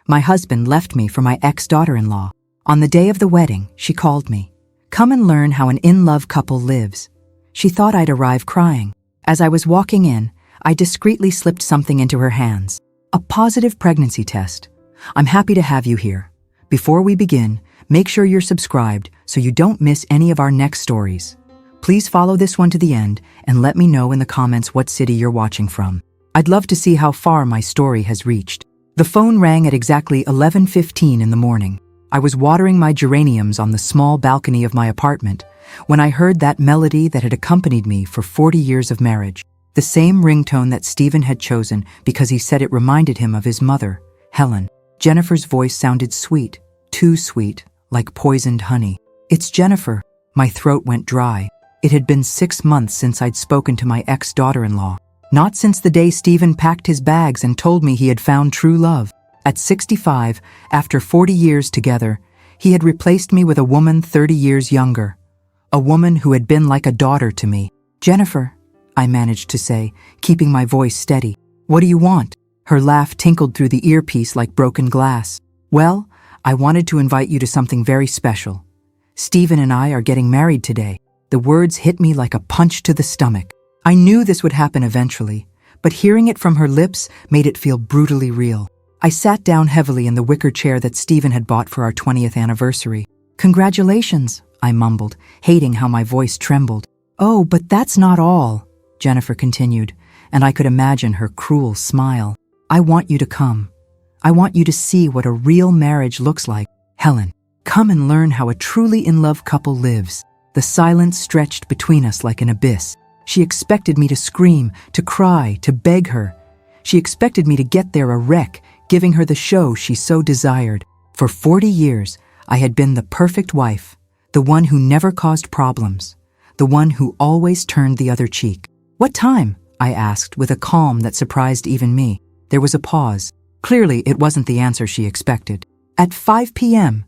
My husband left me for my ex-daughter-in-law. On the day of the wedding, she called me. Come and learn how an in-love couple lives. She thought I'd arrive crying. As I was walking in, I discreetly slipped something into her hands. A positive pregnancy test. I'm happy to have you here. Before we begin, make sure you're subscribed so you don't miss any of our next stories. Please follow this one to the end and let me know in the comments what city you're watching from. I'd love to see how far my story has reached. The phone rang at exactly 11:15 in the morning. I was watering my geraniums on the small balcony of my apartment when I heard that melody that had accompanied me for 40 years of marriage. The same ringtone that Stephen had chosen because he said it reminded him of his mother, Helen. Jennifer's voice sounded sweet, too sweet, like poisoned honey. It's Jennifer. My throat went dry. It had been 6 months since I'd spoken to my ex-daughter-in-law. Not since the day Stephen packed his bags and told me he had found true love. At 65, after 40 years together, he had replaced me with a woman 30 years younger. A woman who had been like a daughter to me. Jennifer, I managed to say, keeping my voice steady. What do you want? Her laugh tinkled through the earpiece like broken glass. Well, I wanted to invite you to something very special. Stephen and I are getting married today. The words hit me like a punch to the stomach. I knew this would happen eventually, but hearing it from her lips made it feel brutally real. I sat down heavily in the wicker chair that Stephen had bought for our 20th anniversary. Congratulations, I mumbled, hating how my voice trembled. Oh, but that's not all, Jennifer continued, and I could imagine her cruel smile. I want you to come. I want you to see what a real marriage looks like. Helen, come and learn how a truly in-love couple lives. The silence stretched between us like an abyss. She expected me to scream, to cry, to beg her. She expected me to get there a wreck, giving her the show she so desired. For 40 years, I had been the perfect wife, the one who never caused problems, the one who always turned the other cheek. What time? I asked with a calm that surprised even me. There was a pause. Clearly, it wasn't the answer she expected. At 5 p.m.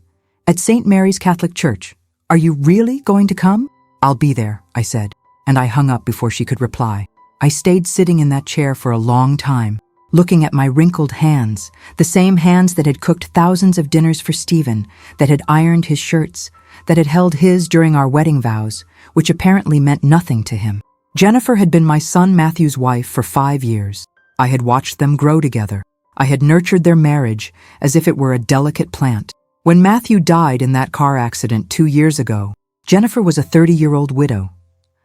at St. Mary's Catholic Church. Are you really going to come? I'll be there, I said, and I hung up before she could reply. I stayed sitting in that chair for a long time, looking at my wrinkled hands, the same hands that had cooked thousands of dinners for Stephen, that had ironed his shirts, that had held his during our wedding vows, which apparently meant nothing to him. Jennifer had been my son Matthew's wife for 5 years. I had watched them grow together. I had nurtured their marriage as if it were a delicate plant. When Matthew died in that car accident 2 years ago, Jennifer was a 30-year-old widow.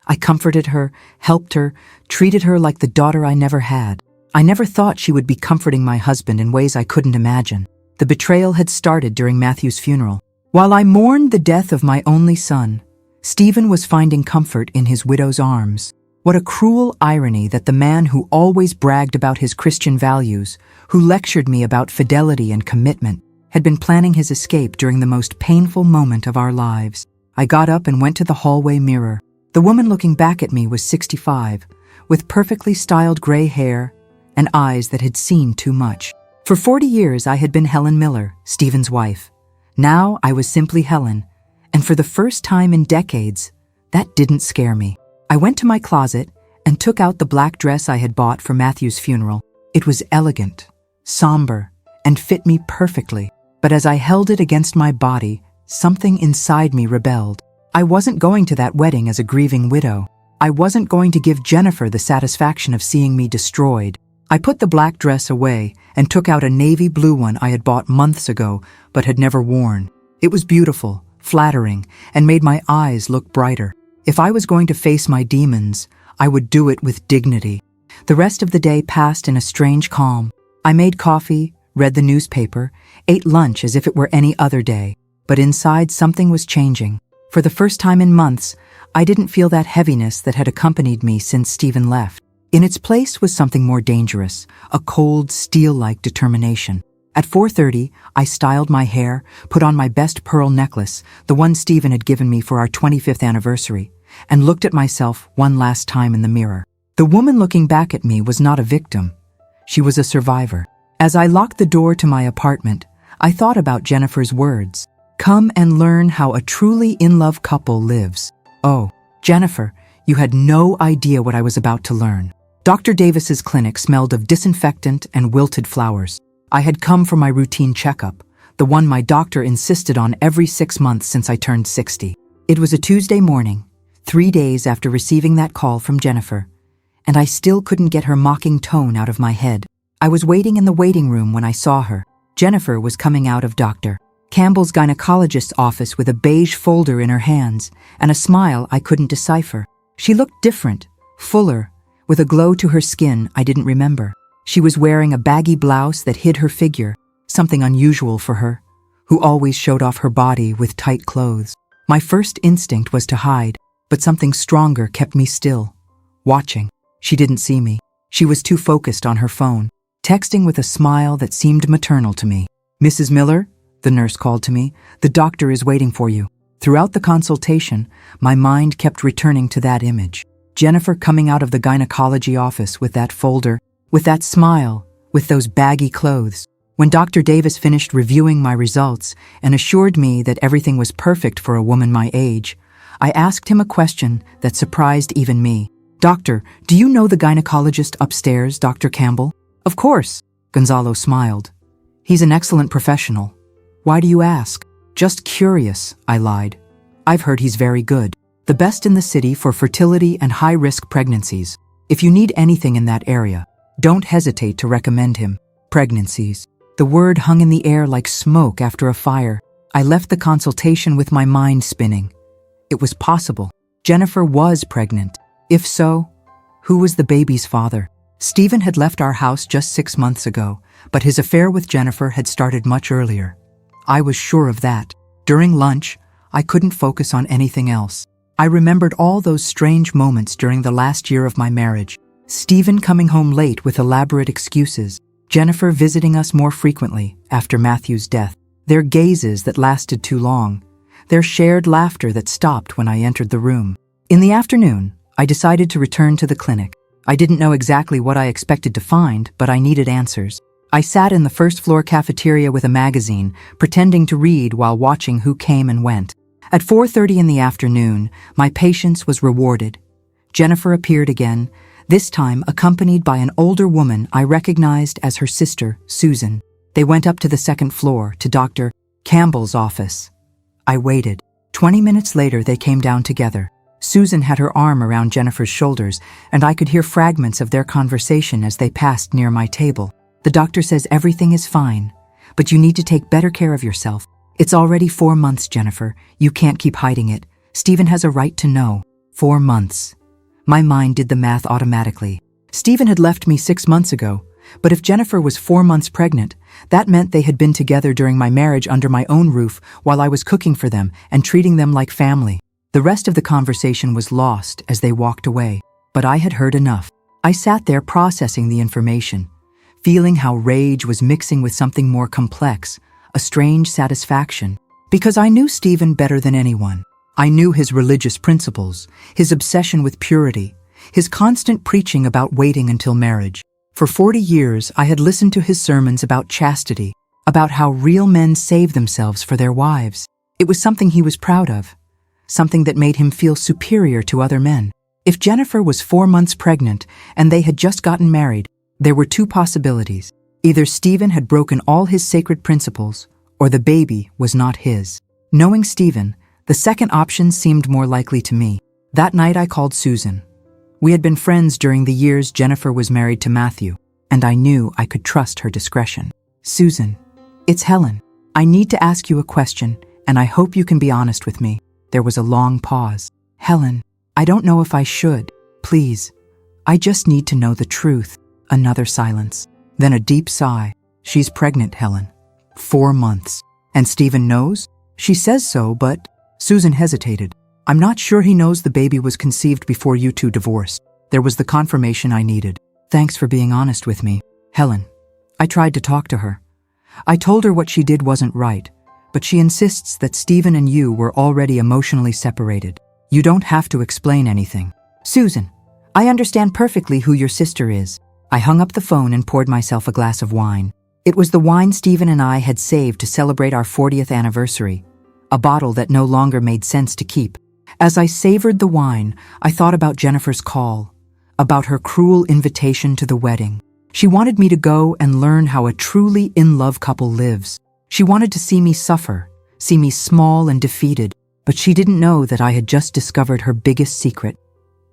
I comforted her, helped her, treated her like the daughter I never had. I never thought she would be comforting my husband in ways I couldn't imagine. The betrayal had started during Matthew's funeral. While I mourned the death of my only son, Stephen was finding comfort in his widow's arms. What a cruel irony that the man who always bragged about his Christian values, who lectured me about fidelity and commitment, had been planning his escape during the most painful moment of our lives. I got up and went to the hallway mirror. The woman looking back at me was 65, with perfectly styled gray hair and eyes that had seen too much. For 40 years, I had been Helen Miller, Stephen's wife. Now I was simply Helen, and for the first time in decades, that didn't scare me. I went to my closet and took out the black dress I had bought for Matthew's funeral. It was elegant, somber, and fit me perfectly. But as I held it against my body, something inside me rebelled. I wasn't going to that wedding as a grieving widow. I wasn't going to give Jennifer the satisfaction of seeing me destroyed. I put the black dress away and took out a navy blue one I had bought months ago but had never worn. It was beautiful, flattering, and made my eyes look brighter. If I was going to face my demons, I would do it with dignity. The rest of the day passed in a strange calm. I made coffee, read the newspaper, ate lunch as if it were any other day. But inside, something was changing. For the first time in months, I didn't feel that heaviness that had accompanied me since Stephen left. In its place was something more dangerous, a cold, steel-like determination. At 4:30, I styled my hair, put on my best pearl necklace, the one Stephen had given me for our 25th anniversary, and looked at myself one last time in the mirror. The woman looking back at me was not a victim. She was a survivor. As I locked the door to my apartment, I thought about Jennifer's words. Come and learn how a truly in-love couple lives. Oh, Jennifer, you had no idea what I was about to learn. Dr. Davis's clinic smelled of disinfectant and wilted flowers. I had come for my routine checkup, the one my doctor insisted on every 6 months since I turned 60. It was a Tuesday morning, 3 days after receiving that call from Jennifer, and I still couldn't get her mocking tone out of my head. I was waiting in the waiting room when I saw her. Jennifer was coming out of Dr. Campbell's gynecologist's office with a beige folder in her hands and a smile I couldn't decipher. She looked different, fuller, with a glow to her skin I didn't remember. She was wearing a baggy blouse that hid her figure, something unusual for her, who always showed off her body with tight clothes. My first instinct was to hide, but something stronger kept me still, watching. She didn't see me. She was too focused on her phone, texting with a smile that seemed maternal to me. "Mrs. Miller," the nurse called to me, "the doctor is waiting for you." Throughout the consultation, my mind kept returning to that image. Jennifer coming out of the gynecology office with that folder, with that smile, with those baggy clothes. When Dr. Davis finished reviewing my results and assured me that everything was perfect for a woman my age, I asked him a question that surprised even me. "Doctor, do you know the gynecologist upstairs, Dr. Campbell?" "Of course," Gonzalo smiled. "He's an excellent professional. Why do you ask?" "Just curious," I lied. "I've heard he's very good. The best in the city for fertility and high-risk pregnancies. If you need anything in that area, don't hesitate to recommend him." Pregnancies. The word hung in the air like smoke after a fire. I left the consultation with my mind spinning. It was possible. Jennifer was pregnant. If so, who was the baby's father? Stephen had left our house just 6 months ago, but his affair with Jennifer had started much earlier. I was sure of that. During lunch, I couldn't focus on anything else. I remembered all those strange moments during the last year of my marriage. Stephen coming home late with elaborate excuses. Jennifer visiting us more frequently after Matthew's death. Their gazes that lasted too long. Their shared laughter that stopped when I entered the room. In the afternoon, I decided to return to the clinic. I didn't know exactly what I expected to find, but I needed answers. I sat in the first-floor cafeteria with a magazine, pretending to read while watching who came and went. At 4:30 in the afternoon, my patience was rewarded. Jennifer appeared again, this time accompanied by an older woman I recognized as her sister, Susan. They went up to the second floor, to Dr. Campbell's office. I waited. 20 minutes later, they came down together. Susan had her arm around Jennifer's shoulders, and I could hear fragments of their conversation as they passed near my table. "The doctor says everything is fine, but you need to take better care of yourself. It's already 4 months, Jennifer. You can't keep hiding it. Stephen has a right to know." 4 months. My mind did the math automatically. Stephen had left me 6 months ago, but if Jennifer was 4 months pregnant, that meant they had been together during my marriage under my own roof while I was cooking for them and treating them like family. The rest of the conversation was lost as they walked away, but I had heard enough. I sat there processing the information, feeling how rage was mixing with something more complex, a strange satisfaction, because I knew Stephen better than anyone. I knew his religious principles, his obsession with purity, his constant preaching about waiting until marriage. For 40 years, I had listened to his sermons about chastity, about how real men save themselves for their wives. It was something he was proud of, something that made him feel superior to other men. If Jennifer was 4 months pregnant and they had just gotten married, there were 2 possibilities. Either Stephen had broken all his sacred principles, or the baby was not his. Knowing Stephen, the second option seemed more likely to me. That night I called Susan. We had been friends during the years Jennifer was married to Matthew, and I knew I could trust her discretion. "Susan, it's Helen. I need to ask you a question, and I hope you can be honest with me." There was a long pause. "Helen, I don't know if I should. Please, I just need to know the truth." Another silence. Then a deep sigh. "She's pregnant, Helen. 4 months. And Stephen knows?" "She says so, but—" Susan hesitated. "I'm not sure he knows the baby was conceived before you two divorced." There was the confirmation I needed. "Thanks for being honest with me, Helen." I tried to talk to her. I told her what she did wasn't right, but she insists that Stephen and you were already emotionally separated. "You don't have to explain anything." "Susan, I understand perfectly who your sister is." I hung up the phone and poured myself a glass of wine. It was the wine Stephen and I had saved to celebrate our 40th anniversary, a bottle that no longer made sense to keep. As I savored the wine, I thought about Jennifer's call, about her cruel invitation to the wedding. She wanted me to go and learn how a truly in-love couple lives. She wanted to see me suffer, see me small and defeated, but she didn't know that I had just discovered her biggest secret,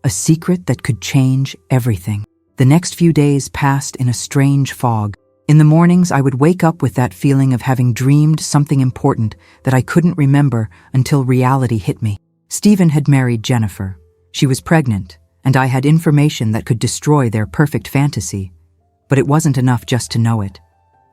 a secret that could change everything. The next few days passed in a strange fog. In the mornings, I would wake up with that feeling of having dreamed something important that I couldn't remember until reality hit me. Stephen had married Jennifer. She was pregnant, and I had information that could destroy their perfect fantasy. But it wasn't enough just to know it.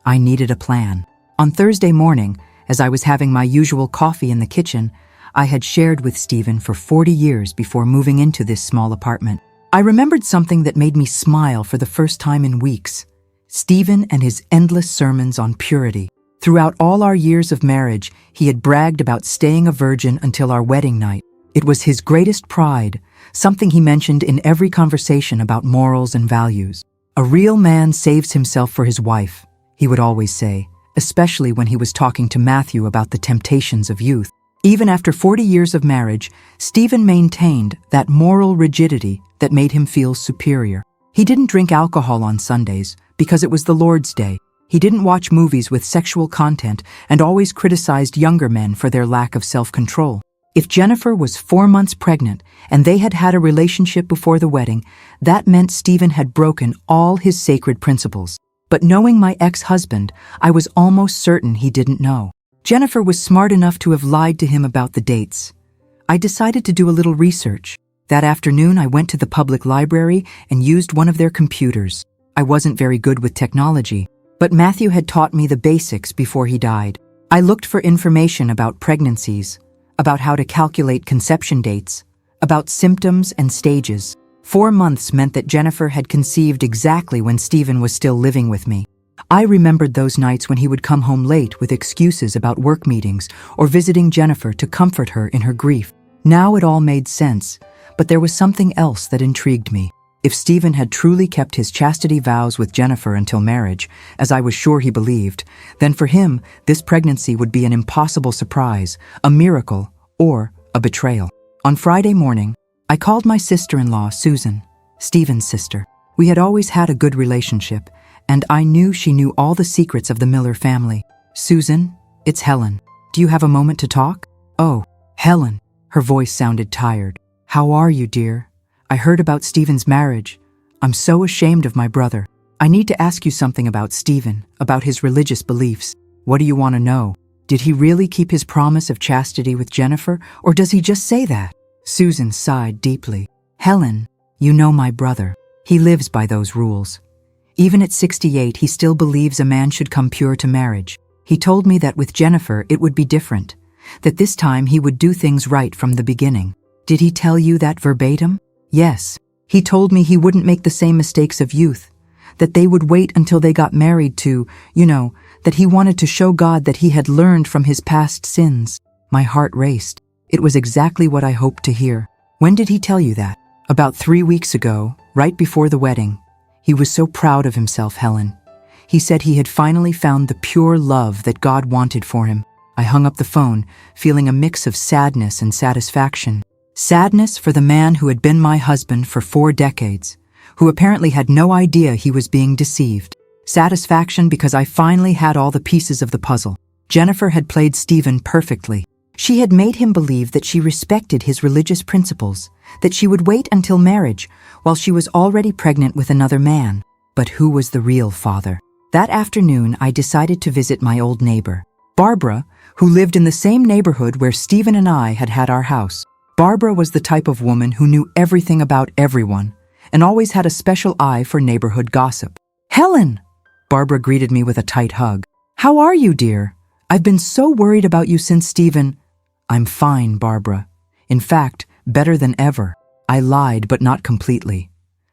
I needed a plan. On Thursday morning, as I was having my usual coffee in the kitchen, I had shared with Stephen for 40 years before moving into this small apartment. I remembered something that made me smile for the first time in weeks. Stephen and his endless sermons on purity. Throughout all our years of marriage, he had bragged about staying a virgin until our wedding night. It was his greatest pride, something he mentioned in every conversation about morals and values. A real man saves himself for his wife, he would always say, especially when he was talking to Matthew about the temptations of youth. Even after 40 years of marriage, Stephen maintained that moral rigidity that made him feel superior. He didn't drink alcohol on Sundays because it was the Lord's Day. He didn't watch movies with sexual content and always criticized younger men for their lack of self-control. If Jennifer was 4 months pregnant and they had had a relationship before the wedding, that meant Stephen had broken all his sacred principles. But knowing my ex-husband, I was almost certain he didn't know. Jennifer was smart enough to have lied to him about the dates. I decided to do a little research. That afternoon, I went to the public library and used one of their computers. I wasn't very good with technology, but Matthew had taught me the basics before he died. I looked for information about pregnancies, about how to calculate conception dates, about symptoms and stages. 4 months meant that Jennifer had conceived exactly when Stephen was still living with me. I remembered those nights when he would come home late with excuses about work meetings or visiting Jennifer to comfort her in her grief. Now it all made sense, but there was something else that intrigued me. If Stephen had truly kept his chastity vows with Jennifer until marriage, as I was sure he believed, then for him, this pregnancy would be an impossible surprise, a miracle, or a betrayal. On Friday morning, I called my sister-in-law, Susan, Stephen's sister. We had always had a good relationship, and I knew she knew all the secrets of the Miller family. "Susan, it's Helen. Do you have a moment to talk?" "Oh, Helen." Her voice sounded tired. "How are you, dear? I heard about Stephen's marriage. I'm so ashamed of my brother. I need to ask you something about Stephen, about his religious beliefs. What do you want to know? Did he really keep his promise of chastity with Jennifer, or does he just say that?" Susan sighed deeply. "Helen, you know my brother. He lives by those rules. Even at 68, he still believes a man should come pure to marriage. He told me that with Jennifer it would be different, that this time he would do things right from the beginning." "Did he tell you that verbatim?" "Yes. He told me he wouldn't make the same mistakes of youth, that they would wait until they got married to, that he wanted to show God that he had learned from his past sins." My heart raced. It was exactly what I hoped to hear. "When did he tell you that?" "About 3 weeks ago, right before the wedding. He was so proud of himself, Helen. He said he had finally found the pure love that God wanted for him." I hung up the phone, feeling a mix of sadness and satisfaction. Sadness for the man who had been my husband for 4 decades, who apparently had no idea he was being deceived. Satisfaction because I finally had all the pieces of the puzzle. Jennifer had played Stephen perfectly. She had made him believe that she respected his religious principles, that she would wait until marriage while she was already pregnant with another man. But who was the real father? That afternoon, I decided to visit my old neighbor, Barbara, who lived in the same neighborhood where Stephen and I had had our house. Barbara was the type of woman who knew everything about everyone and always had a special eye for neighborhood gossip. "Helen!" Barbara greeted me with a tight hug. "How are you, dear? I've been so worried about you since Stephen—" "I'm fine, Barbara. In fact, better than ever." I lied, but not completely.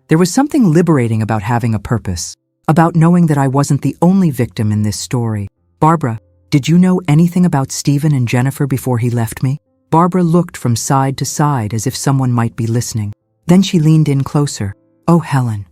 There was something liberating about having a purpose, about knowing that I wasn't the only victim in this story. "Barbara, did you know anything about Stephen and Jennifer before he left me?" Barbara looked from side to side as if someone might be listening. Then she leaned in closer. "Oh, Helen,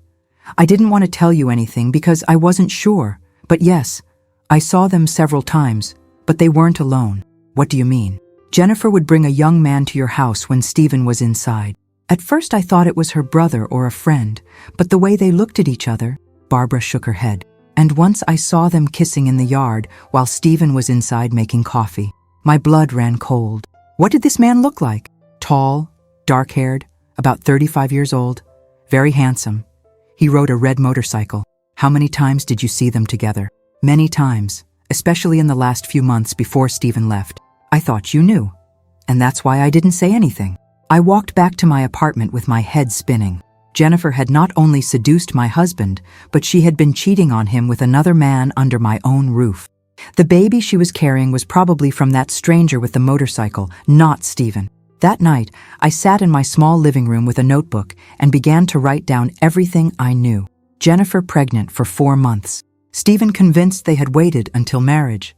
I didn't want to tell you anything because I wasn't sure, but yes, I saw them several times, but they weren't alone." "What do you mean?" "Jennifer would bring a young man to your house when Stephen was inside. At first I thought it was her brother or a friend, but the way they looked at each other, Barbara shook her head. And once I saw them kissing in the yard while Stephen was inside making coffee. My blood ran cold. What did this man look like? Tall, dark-haired, about 35 years old, very handsome. He rode a red motorcycle. How many times did you see them together? Many times, especially in the last few months before Stephen left. I thought you knew. And that's why I didn't say anything. I walked back to my apartment with my head spinning. Jennifer had not only seduced my husband, but she had been cheating on him with another man under my own roof. The baby she was carrying was probably from that stranger with the motorcycle, not Stephen. That night, I sat in my small living room with a notebook and began to write down everything I knew. Jennifer pregnant for 4 months. Stephen convinced they had waited until marriage.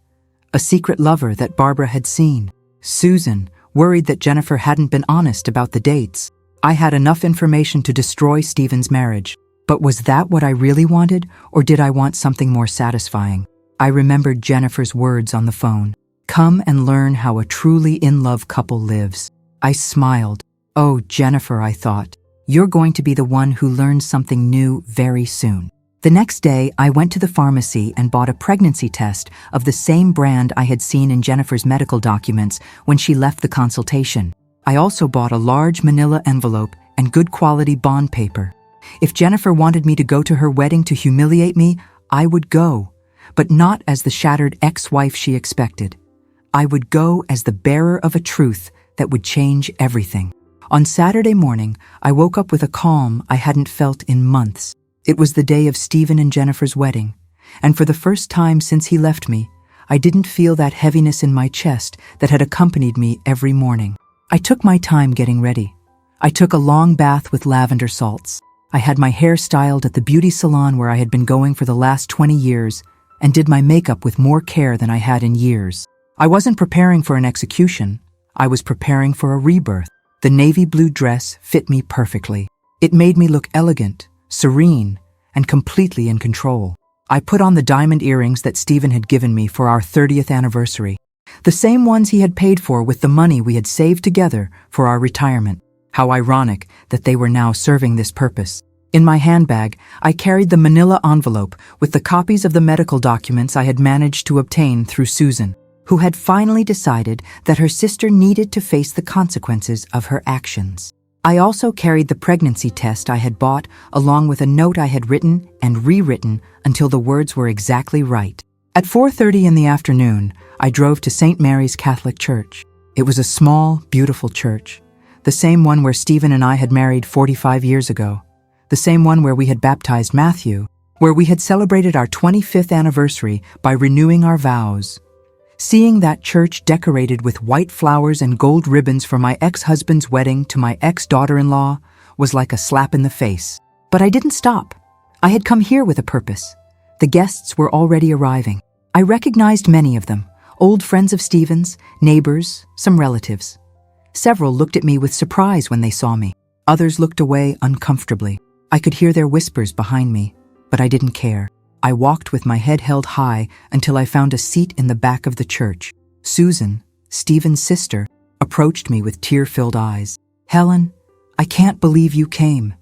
A secret lover that Barbara had seen. Susan, worried that Jennifer hadn't been honest about the dates. I had enough information to destroy Stephen's marriage. But was that what I really wanted, or did I want something more satisfying? I remembered Jennifer's words on the phone. Come and learn how a truly in-love couple lives. I smiled. Oh, Jennifer, I thought. You're going to be the one who learns something new very soon. The next day, I went to the pharmacy and bought a pregnancy test of the same brand I had seen in Jennifer's medical documents when she left the consultation. I also bought a large manila envelope and good quality bond paper. If Jennifer wanted me to go to her wedding to humiliate me, I would go, but not as the shattered ex-wife she expected. I would go as the bearer of a truth that would change everything. On Saturday morning, I woke up with a calm I hadn't felt in months. It was the day of Stephen and Jennifer's wedding, and for the first time since he left me, I didn't feel that heaviness in my chest that had accompanied me every morning. I took my time getting ready. I took a long bath with lavender salts. I had my hair styled at the beauty salon where I had been going for the last 20 years and did my makeup with more care than I had in years. I wasn't preparing for an execution. I was preparing for a rebirth. The navy blue dress fit me perfectly. It made me look elegant, serene, and completely in control. I put on the diamond earrings that Stephen had given me for our 30th anniversary. The same ones he had paid for with the money we had saved together for our retirement. How ironic that they were now serving this purpose. In my handbag, I carried the manila envelope with the copies of the medical documents I had managed to obtain through Susan, who had finally decided that her sister needed to face the consequences of her actions. I also carried the pregnancy test I had bought along with a note I had written and rewritten until the words were exactly right. At 4:30 in the afternoon, I drove to St. Mary's Catholic Church. It was a small, beautiful church, the same one where Stephen and I had married 45 years ago, the same one where we had baptized Matthew, where we had celebrated our 25th anniversary by renewing our vows. Seeing that church decorated with white flowers and gold ribbons for my ex-husband's wedding to my ex-daughter-in-law was like a slap in the face. But I didn't stop. I had come here with a purpose. The guests were already arriving. I recognized many of them, old friends of Stephen's, neighbors, some relatives. Several looked at me with surprise when they saw me. Others looked away uncomfortably. I could hear their whispers behind me, but I didn't care. I walked with my head held high until I found a seat in the back of the church. Susan, Stephen's sister, approached me with tear-filled eyes. "Helen, I can't believe you came.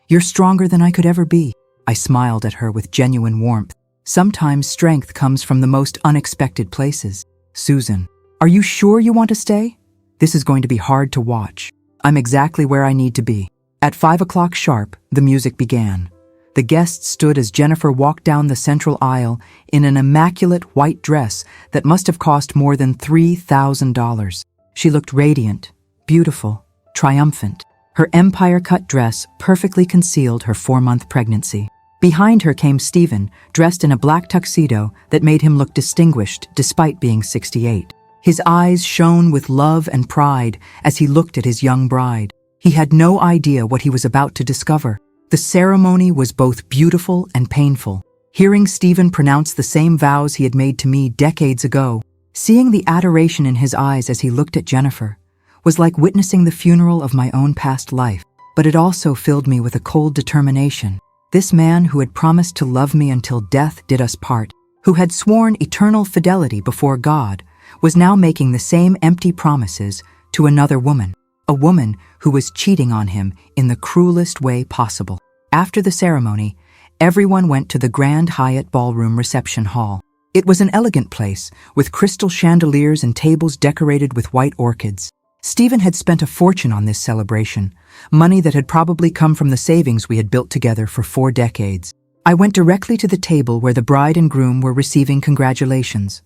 You're stronger than I could ever be." I smiled at her with genuine warmth. Sometimes strength comes from the most unexpected places. "Susan, are you sure you want to stay? This is going to be hard to watch. I'm exactly where I need to be." At 5 o'clock sharp, the music began. The guests stood as Jennifer walked down the central aisle in an immaculate white dress that must have cost more than $3,000. She looked radiant, beautiful, triumphant. Her empire-cut dress perfectly concealed her 4-month pregnancy. Behind her came Stephen, dressed in a black tuxedo that made him look distinguished despite being 68. His eyes shone with love and pride as he looked at his young bride. He had no idea what he was about to discover. The ceremony was both beautiful and painful. Hearing Stephen pronounce the same vows he had made to me decades ago, seeing the adoration in his eyes as he looked at Jennifer, was like witnessing the funeral of my own past life. But it also filled me with a cold determination. This man who had promised to love me until death did us part, who had sworn eternal fidelity before God, was now making the same empty promises to another woman, a woman who was cheating on him in the cruelest way possible. After the ceremony, Everyone went to the Grand Hyatt Ballroom reception hall. It was an elegant place, with crystal chandeliers and tables decorated with white orchids. Stephen had spent a fortune on this celebration, money that had probably come from the savings we had built together for 4 decades. I went directly to the table where the bride and groom were receiving congratulations.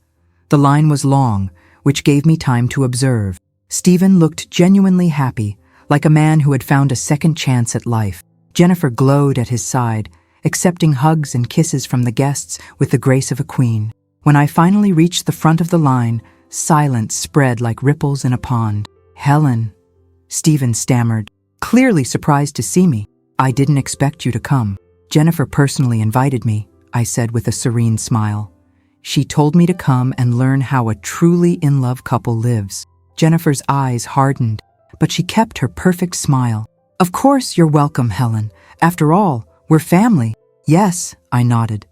The line was long, which gave me time to observe. Stephen looked genuinely happy, like a man who had found a second chance at life. Jennifer glowed at his side, accepting hugs and kisses from the guests with the grace of a queen. When I finally reached the front of the line, silence spread like ripples in a pond. "Helen," Stephen stammered, clearly surprised to see me. "I didn't expect you to come. Jennifer personally invited me," I said with a serene smile. "She told me to come and learn how a truly in-love couple lives." Jennifer's eyes hardened, but she kept her perfect smile. "Of course you're welcome, Helen. After all, we're family." "Yes," I nodded.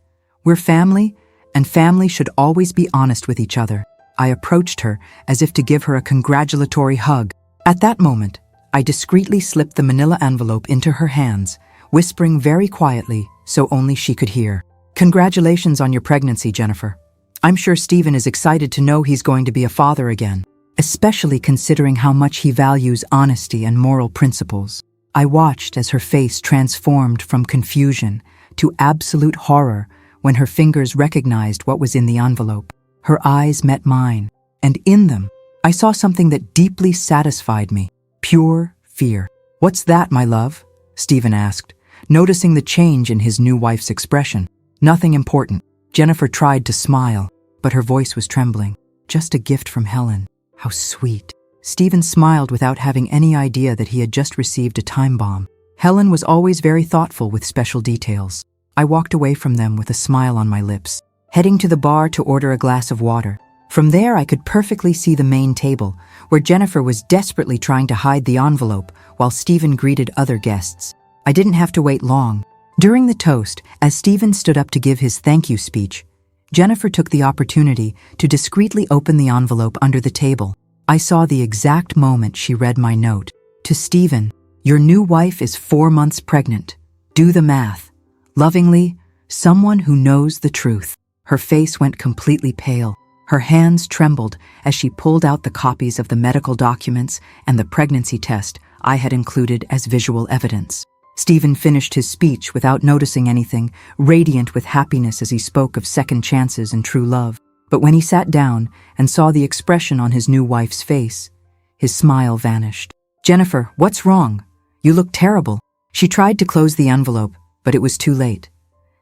"We're family, and family should always be honest with each other." I approached her as if to give her a congratulatory hug. At that moment, I discreetly slipped the manila envelope into her hands, whispering very quietly so only she could hear. "Congratulations on your pregnancy, Jennifer. I'm sure Stephen is excited to know he's going to be a father again, especially considering how much he values honesty and moral principles." I watched as her face transformed from confusion to absolute horror when her fingers recognized what was in the envelope. Her eyes met mine, and in them, I saw something that deeply satisfied me. Pure fear. "What's that, my love?" Stephen asked, noticing the change in his new wife's expression. "Nothing important." Jennifer tried to smile, but her voice was trembling. "Just a gift from Helen. How sweet." Stephen smiled without having any idea that he had just received a time bomb. Helen was always very thoughtful with special details. I walked away from them with a smile on my lips, heading to the bar to order a glass of water. From there, I could perfectly see the main table, where Jennifer was desperately trying to hide the envelope while Stephen greeted other guests. I didn't have to wait long. During the toast, as Stephen stood up to give his thank you speech, Jennifer took the opportunity to discreetly open the envelope under the table. I saw the exact moment she read my note. "To Stephen, your new wife is 4 months pregnant. Do the math. Lovingly, someone who knows the truth." Her face went completely pale. Her hands trembled as she pulled out the copies of the medical documents and the pregnancy test I had included as visual evidence. Stephen finished his speech without noticing anything, radiant with happiness as he spoke of second chances and true love. But when he sat down and saw the expression on his new wife's face, his smile vanished. "Jennifer, what's wrong? You look terrible." She tried to close the envelope, but it was too late.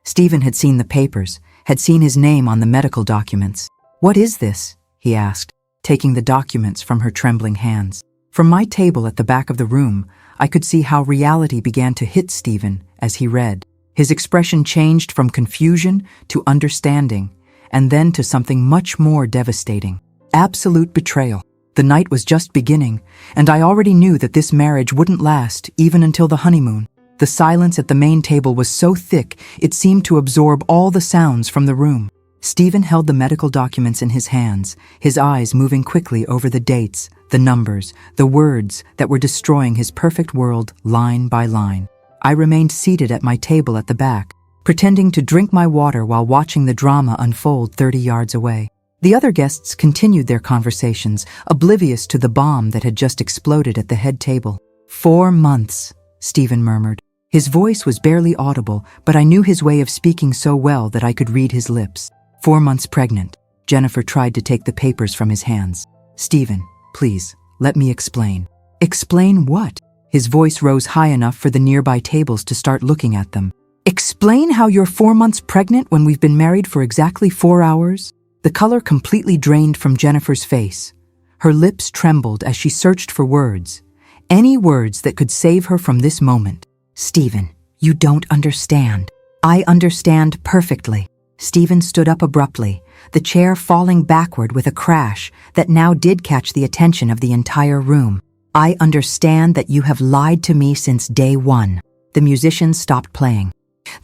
Stephen had seen the papers, had seen his name on the medical documents. "What is this?" he asked, taking the documents from her trembling hands. From my table at the back of the room, I could see how reality began to hit Stephen as he read. His expression changed from confusion to understanding, and then to something much more devastating. Absolute betrayal. The night was just beginning, and I already knew that this marriage wouldn't last even until the honeymoon. The silence at the main table was so thick it seemed to absorb all the sounds from the room. Stephen held the medical documents in his hands, his eyes moving quickly over the dates, the numbers, the words that were destroying his perfect world line by line. I remained seated at my table at the back, pretending to drink my water while watching the drama unfold 30 yards away. The other guests continued their conversations, oblivious to the bomb that had just exploded at the head table. 4 months, Stephen murmured. His voice was barely audible, but I knew his way of speaking so well that I could read his lips. 4 months pregnant. Jennifer tried to take the papers from his hands. "Stephen, please, let me explain." "Explain what?" His voice rose high enough for the nearby tables to start looking at them. "Explain how you're 4 months pregnant when we've been married for exactly 4 hours?" The color completely drained from Jennifer's face. Her lips trembled as she searched for words, any words that could save her from this moment. "Stephen, you don't understand." "I understand perfectly." Stephen stood up abruptly, the chair falling backward with a crash that now did catch the attention of the entire room. "I understand that you have lied to me since day one." The musicians stopped playing.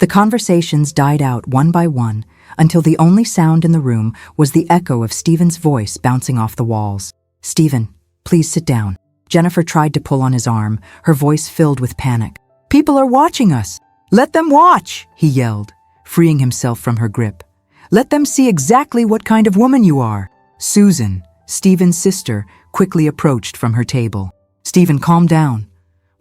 The conversations died out one by one until the only sound in the room was the echo of Stephen's voice bouncing off the walls. "Stephen, please sit down." Jennifer tried to pull on his arm, her voice filled with panic. "People are watching us." "Let them watch," he yelled, freeing himself from her grip. "Let them see exactly what kind of woman you are." Susan, Stephen's sister, quickly approached from her table. "Stephen, calm down.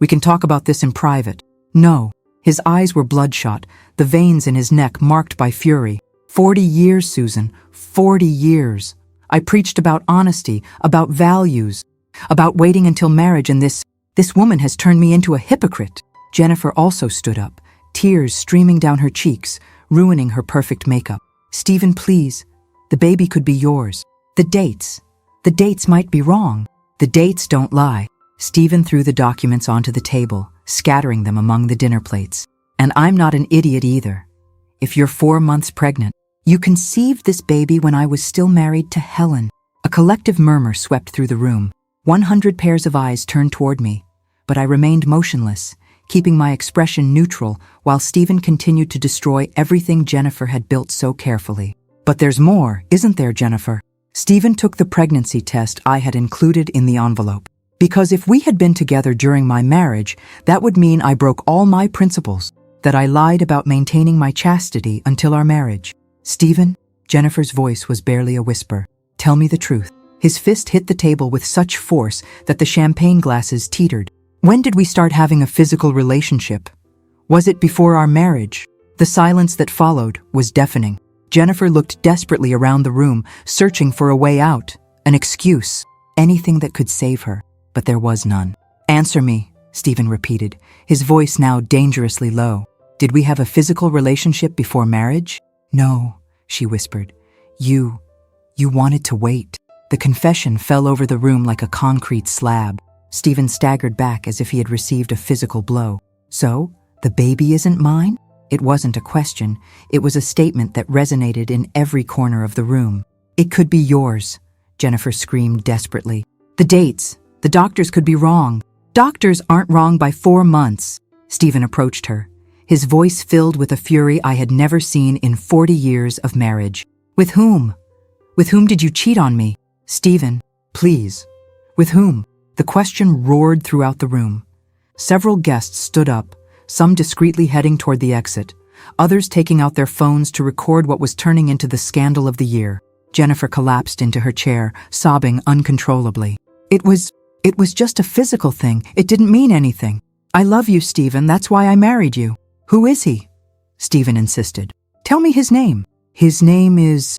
We can talk about this in private." "No." His eyes were bloodshot, the veins in his neck marked by fury. 40 years, Susan. 40 years. I preached about honesty, about values, about waiting until marriage, and this woman has turned me into a hypocrite." Jennifer also stood up, tears streaming down her cheeks, ruining her perfect makeup. "Stephen, please. The baby could be yours. The dates might be wrong. The dates don't lie." Stephen threw the documents onto the table, scattering them among the dinner plates. "And I'm not an idiot either. If you're 4 months pregnant, you conceived this baby when I was still married to Helen." A collective murmur swept through the room. 100 pairs of eyes turned toward me, but I remained motionless, keeping my expression neutral while Stephen continued to destroy everything Jennifer had built so carefully. "But there's more, isn't there, Jennifer?" Stephen took the pregnancy test I had included in the envelope. "Because if we had been together during my marriage, that would mean I broke all my principles, that I lied about maintaining my chastity until our marriage." "Stephen," Jennifer's voice was barely a whisper, "tell me the truth." His fist hit the table with such force that the champagne glasses teetered. "When did we start having a physical relationship? Was it before our marriage?" The silence that followed was deafening. Jennifer looked desperately around the room, searching for a way out, an excuse, anything that could save her, but there was none. "Answer me," Stephen repeated, his voice now dangerously low. "Did we have a physical relationship before marriage?" "No," she whispered. You wanted to wait." The confession fell over the room like a concrete slab. Stephen staggered back as if he had received a physical blow. "So, the baby isn't mine?" It wasn't a question, it was a statement that resonated in every corner of the room. "It could be yours," Jennifer screamed desperately. "The dates, the doctors could be wrong." "Doctors aren't wrong by 4 months." Stephen approached her, his voice filled with a fury I had never seen in 40 years of marriage. "With whom? With whom did you cheat on me?" "Stephen, please. With whom?" The question roared throughout the room. Several guests stood up, some discreetly heading toward the exit, others taking out their phones to record what was turning into the scandal of the year. Jennifer collapsed into her chair, sobbing uncontrollably. It was just a physical thing. It didn't mean anything. I love you, Stephen. That's why I married you." "Who is he?" Stephen insisted. "Tell me his name." His name is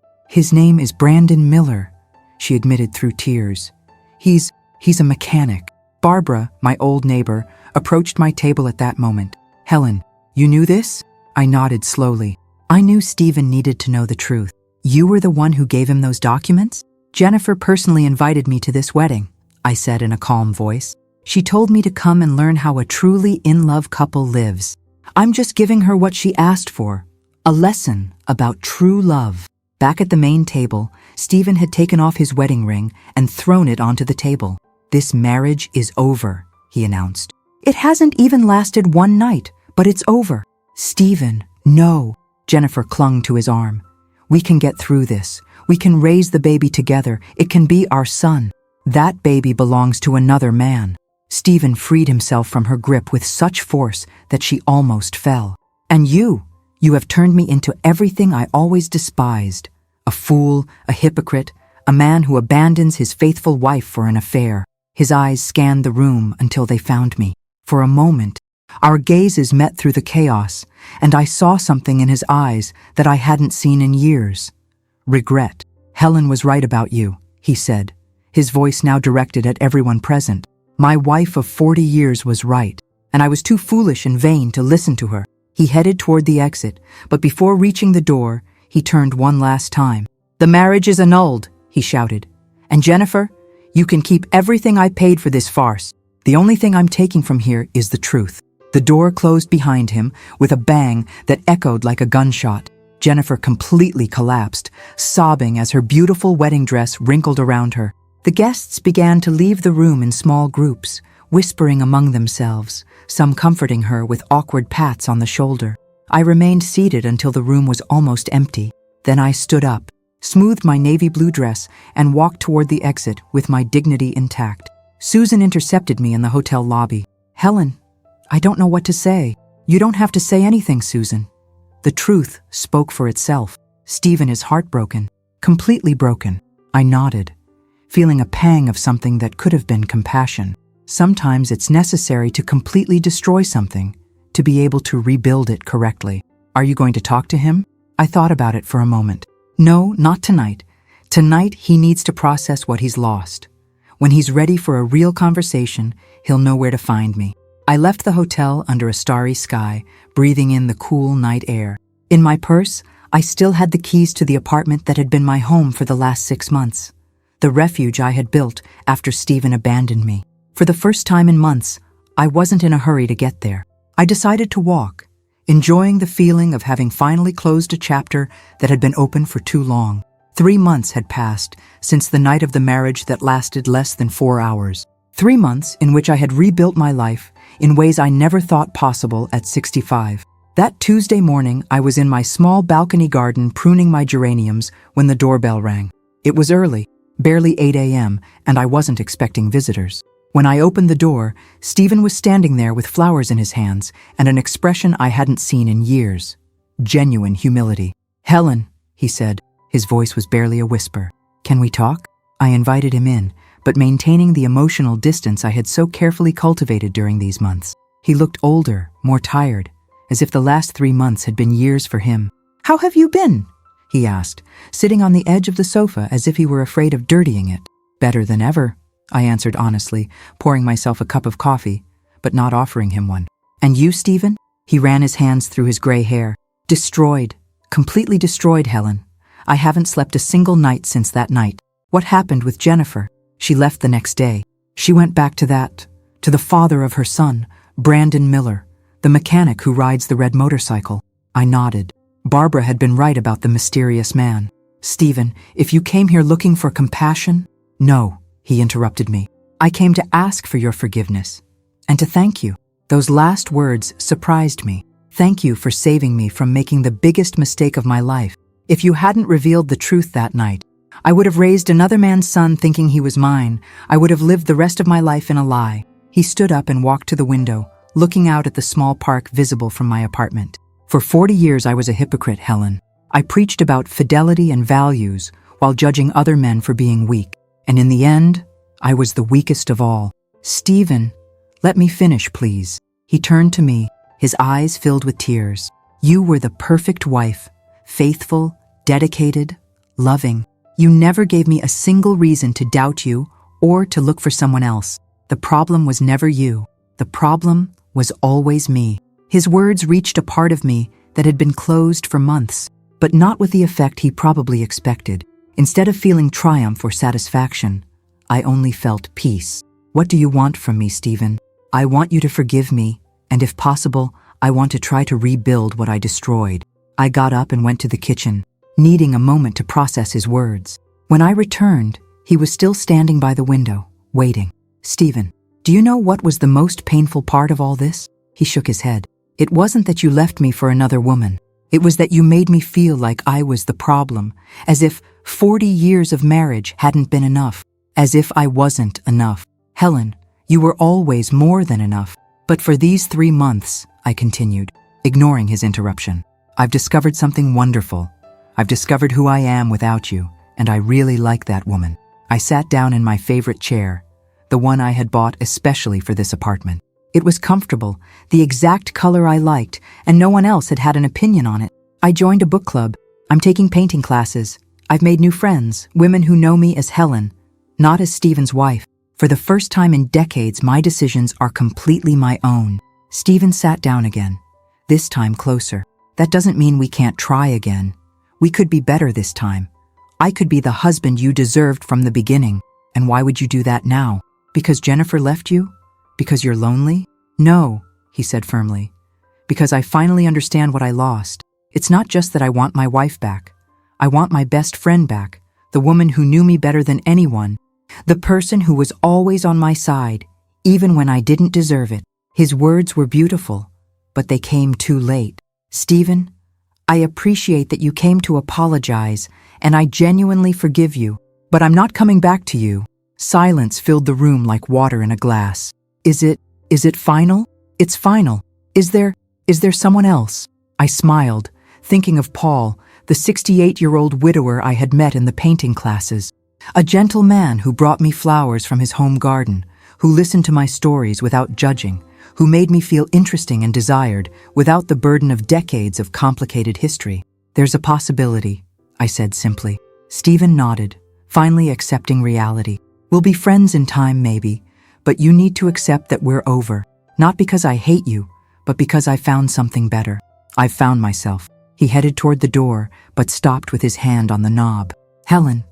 Brandon Miller," she admitted through tears. He's a mechanic." Barbara, my old neighbor, approached my table at that moment. "Helen, you knew this?" I nodded slowly. "I knew Stephen needed to know the truth." "You were the one who gave him those documents?" "Jennifer personally invited me to this wedding," I said in a calm voice. "She told me to come and learn how a truly in-love couple lives. I'm just giving her what she asked for, a lesson about true love." Back at the main table, Stephen had taken off his wedding ring and thrown it onto the table. "This marriage is over," he announced. "It hasn't even lasted one night, but it's over." "Stephen, no." Jennifer clung to his arm. "We can get through this. We can raise the baby together. It can be our son. That baby belongs to another man." Stephen freed himself from her grip with such force that she almost fell. "And you have turned me into everything I always despised. A fool, a hypocrite, a man who abandons his faithful wife for an affair." His eyes scanned the room until they found me. For a moment, our gazes met through the chaos, and I saw something in his eyes that I hadn't seen in years. "Regret. Helen was right about you," he said, his voice now directed at everyone present. "My wife of 40 years was right, and I was too foolish and vain to listen to her." He headed toward the exit, but before reaching the door, he turned one last time. "The marriage is annulled," he shouted. "And Jennifer, you can keep everything I paid for this farce. The only thing I'm taking from here is the truth." The door closed behind him with a bang that echoed like a gunshot. Jennifer completely collapsed, sobbing as her beautiful wedding dress wrinkled around her. The guests began to leave the room in small groups, whispering among themselves, some comforting her with awkward pats on the shoulder. I remained seated until the room was almost empty. Then I stood up, smoothed my navy blue dress, and walked toward the exit with my dignity intact. Susan intercepted me in the hotel lobby. "Helen, I don't know what to say. You don't have to say anything, Susan. The truth spoke for itself. Stephen is heartbroken, completely broken. I nodded, feeling a pang of something that could have been compassion. Sometimes it's necessary to completely destroy something to be able to rebuild it correctly. Are you going to talk to him? I thought about it for a moment. No, not tonight. Tonight, he needs to process what he's lost. When he's ready for a real conversation, he'll know where to find me. I left the hotel under a starry sky, breathing in the cool night air. In my purse, I still had the keys to the apartment that had been my home for the last 6 months. The refuge I had built after Stephen abandoned me. For the first time in months, I wasn't in a hurry to get there. I decided to walk, enjoying the feeling of having finally closed a chapter that had been open for too long. 3 months had passed since the night of the marriage that lasted less than 4 hours. 3 months in which I had rebuilt my life in ways I never thought possible at 65. That Tuesday morning, I was in my small balcony garden pruning my geraniums when the doorbell rang. It was early, barely 8 a.m., and I wasn't expecting visitors. When I opened the door, Stephen was standing there with flowers in his hands and an expression I hadn't seen in years. Genuine humility. "Helen," he said. His voice was barely a whisper. "Can we talk?" I invited him in, but maintaining the emotional distance I had so carefully cultivated during these months. He looked older, more tired, as if the last 3 months had been years for him. "How have you been?" he asked, sitting on the edge of the sofa as if he were afraid of dirtying it. "Better than ever," I answered honestly, pouring myself a cup of coffee, but not offering him one. "And you, Stephen?" He ran his hands through his gray hair. "Destroyed. Completely destroyed, Helen. I haven't slept a single night since that night. What happened with Jennifer? She left the next day. She went back to the father of her son, Brandon Miller, the mechanic who rides the red motorcycle." I nodded. Barbara had been right about the mysterious man. "Stephen, if you came here looking for compassion—" "No," he interrupted me. "I came to ask for your forgiveness and to thank you." Those last words surprised me. "Thank you for saving me from making the biggest mistake of my life. If you hadn't revealed the truth that night, I would have raised another man's son thinking he was mine. I would have lived the rest of my life in a lie." He stood up and walked to the window, looking out at the small park visible from my apartment. "For 40 years I was a hypocrite, Helen. I preached about fidelity and values while judging other men for being weak. And in the end, I was the weakest of all." "Stephen, let me finish, please." He turned to me, his eyes filled with tears. "You were the perfect wife, faithful, dedicated, loving. You never gave me a single reason to doubt you or to look for someone else. The problem was never you. The problem was always me." His words reached a part of me that had been closed for months, but not with the effect he probably expected. Instead of feeling triumph or satisfaction, I only felt peace. "What do you want from me, Stephen?" "I want you to forgive me, and if possible, I want to try to rebuild what I destroyed." I got up and went to the kitchen, needing a moment to process his words. When I returned, he was still standing by the window, waiting. "Stephen, do you know what was the most painful part of all this?" He shook his head. "It wasn't that you left me for another woman. It was that you made me feel like I was the problem, as if 40 years of marriage hadn't been enough, as if I wasn't enough. Helen, you were always more than enough. But for these 3 months," I continued, ignoring his interruption, "I've discovered something wonderful. I've discovered who I am without you, and I really like that woman." I sat down in my favorite chair, the one I had bought especially for this apartment. It was comfortable, the exact color I liked, and no one else had had an opinion on it. I joined a book club. I'm taking painting classes. I've made new friends, women who know me as Helen, not as Stephen's wife. For the first time in decades, my decisions are completely my own. Stephen sat down again, this time closer. "That doesn't mean we can't try again. We could be better this time. I could be the husband you deserved from the beginning. And why would you do that now? Because Jennifer left you? Because you're lonely?" "No," he said firmly. "Because I finally understand what I lost. It's not just that I want my wife back. I want my best friend back, the woman who knew me better than anyone, the person who was always on my side, even when I didn't deserve it." His words were beautiful, but they came too late. "Stephen, I appreciate that you came to apologize, and I genuinely forgive you, but I'm not coming back to you." Silence filled the room like water in a glass. Is it final?" "It's final. Is Is there someone else? I smiled, thinking of Paul, the 68-year-old widower I had met in the painting classes. A gentle man who brought me flowers from his home garden, who listened to my stories without judging, who made me feel interesting and desired without the burden of decades of complicated history. There's a possibility, I said simply. Stephen nodded, finally accepting reality. We'll be friends in time, maybe, but you need to accept that we're over. Not because I hate you, but because I found something better. I've found myself. He headed toward the door, but stopped with his hand on the knob. Helen,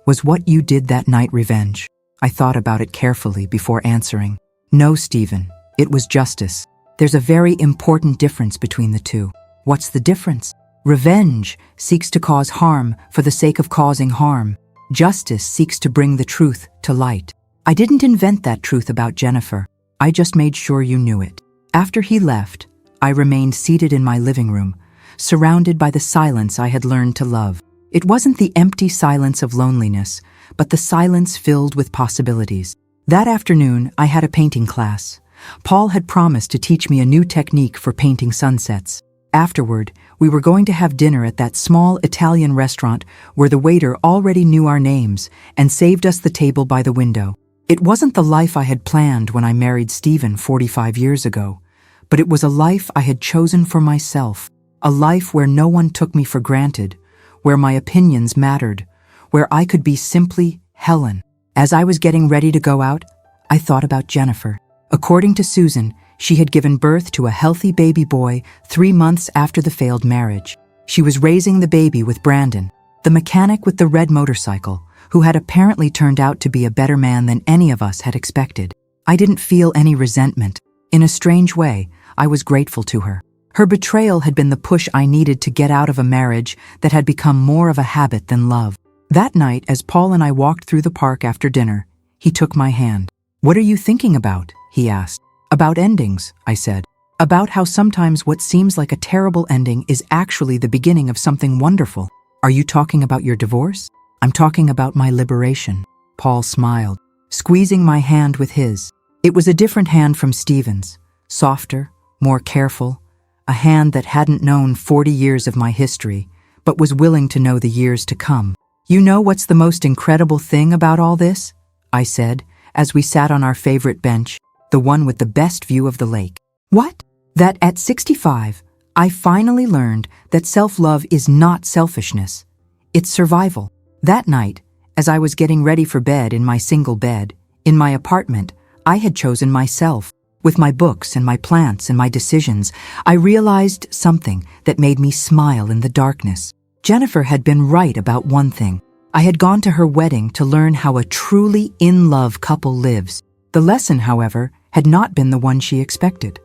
was what you did that night revenge? I thought about it carefully before answering. No, Stephen, it was justice. There's a very important difference between the two. What's the difference? Revenge seeks to cause harm for the sake of causing harm. Justice seeks to bring the truth to light. I didn't invent that truth about Jennifer. I just made sure you knew it. After he left, I remained seated in my living room, surrounded by the silence I had learned to love. It wasn't the empty silence of loneliness, but the silence filled with possibilities. That afternoon, I had a painting class. Paul had promised to teach me a new technique for painting sunsets. Afterward, we were going to have dinner at that small Italian restaurant where the waiter already knew our names and saved us the table by the window. It wasn't the life I had planned when I married Stephen 45 years ago, but it was a life I had chosen for myself, a life where no one took me for granted, where my opinions mattered, where I could be simply Helen. As I was getting ready to go out, I thought about Jennifer. According to Susan, she had given birth to a healthy baby boy 3 months after the failed marriage. She was raising the baby with Brandon, the mechanic with the red motorcycle, who had apparently turned out to be a better man than any of us had expected. I didn't feel any resentment. In a strange way, I was grateful to her. Her betrayal had been the push I needed to get out of a marriage that had become more of a habit than love. That night, as Paul and I walked through the park after dinner, he took my hand. "What are you thinking about?" he asked. "About endings," I said. "About how sometimes what seems like a terrible ending is actually the beginning of something wonderful." "Are you talking about your divorce?" "I'm talking about my liberation." Paul smiled, squeezing my hand with his. It was a different hand from Stephen's, softer, more careful, a hand that hadn't known 40 years of my history, but was willing to know the years to come. "You know what's the most incredible thing about all this?" I said, as we sat on our favorite bench, the one with the best view of the lake. "What?" "That at 65, I finally learned that self-love is not selfishness. It's survival." That night, as I was getting ready for bed in my single bed, in my apartment, I had chosen myself. With my books and my plants and my decisions, I realized something that made me smile in the darkness. Jennifer had been right about one thing. I had gone to her wedding to learn how a truly in-love couple lives. The lesson, however, had not been the one she expected.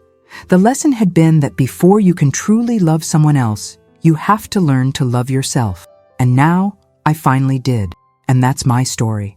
The lesson had been that before you can truly love someone else, you have to learn to love yourself. And now, I finally did. And that's my story.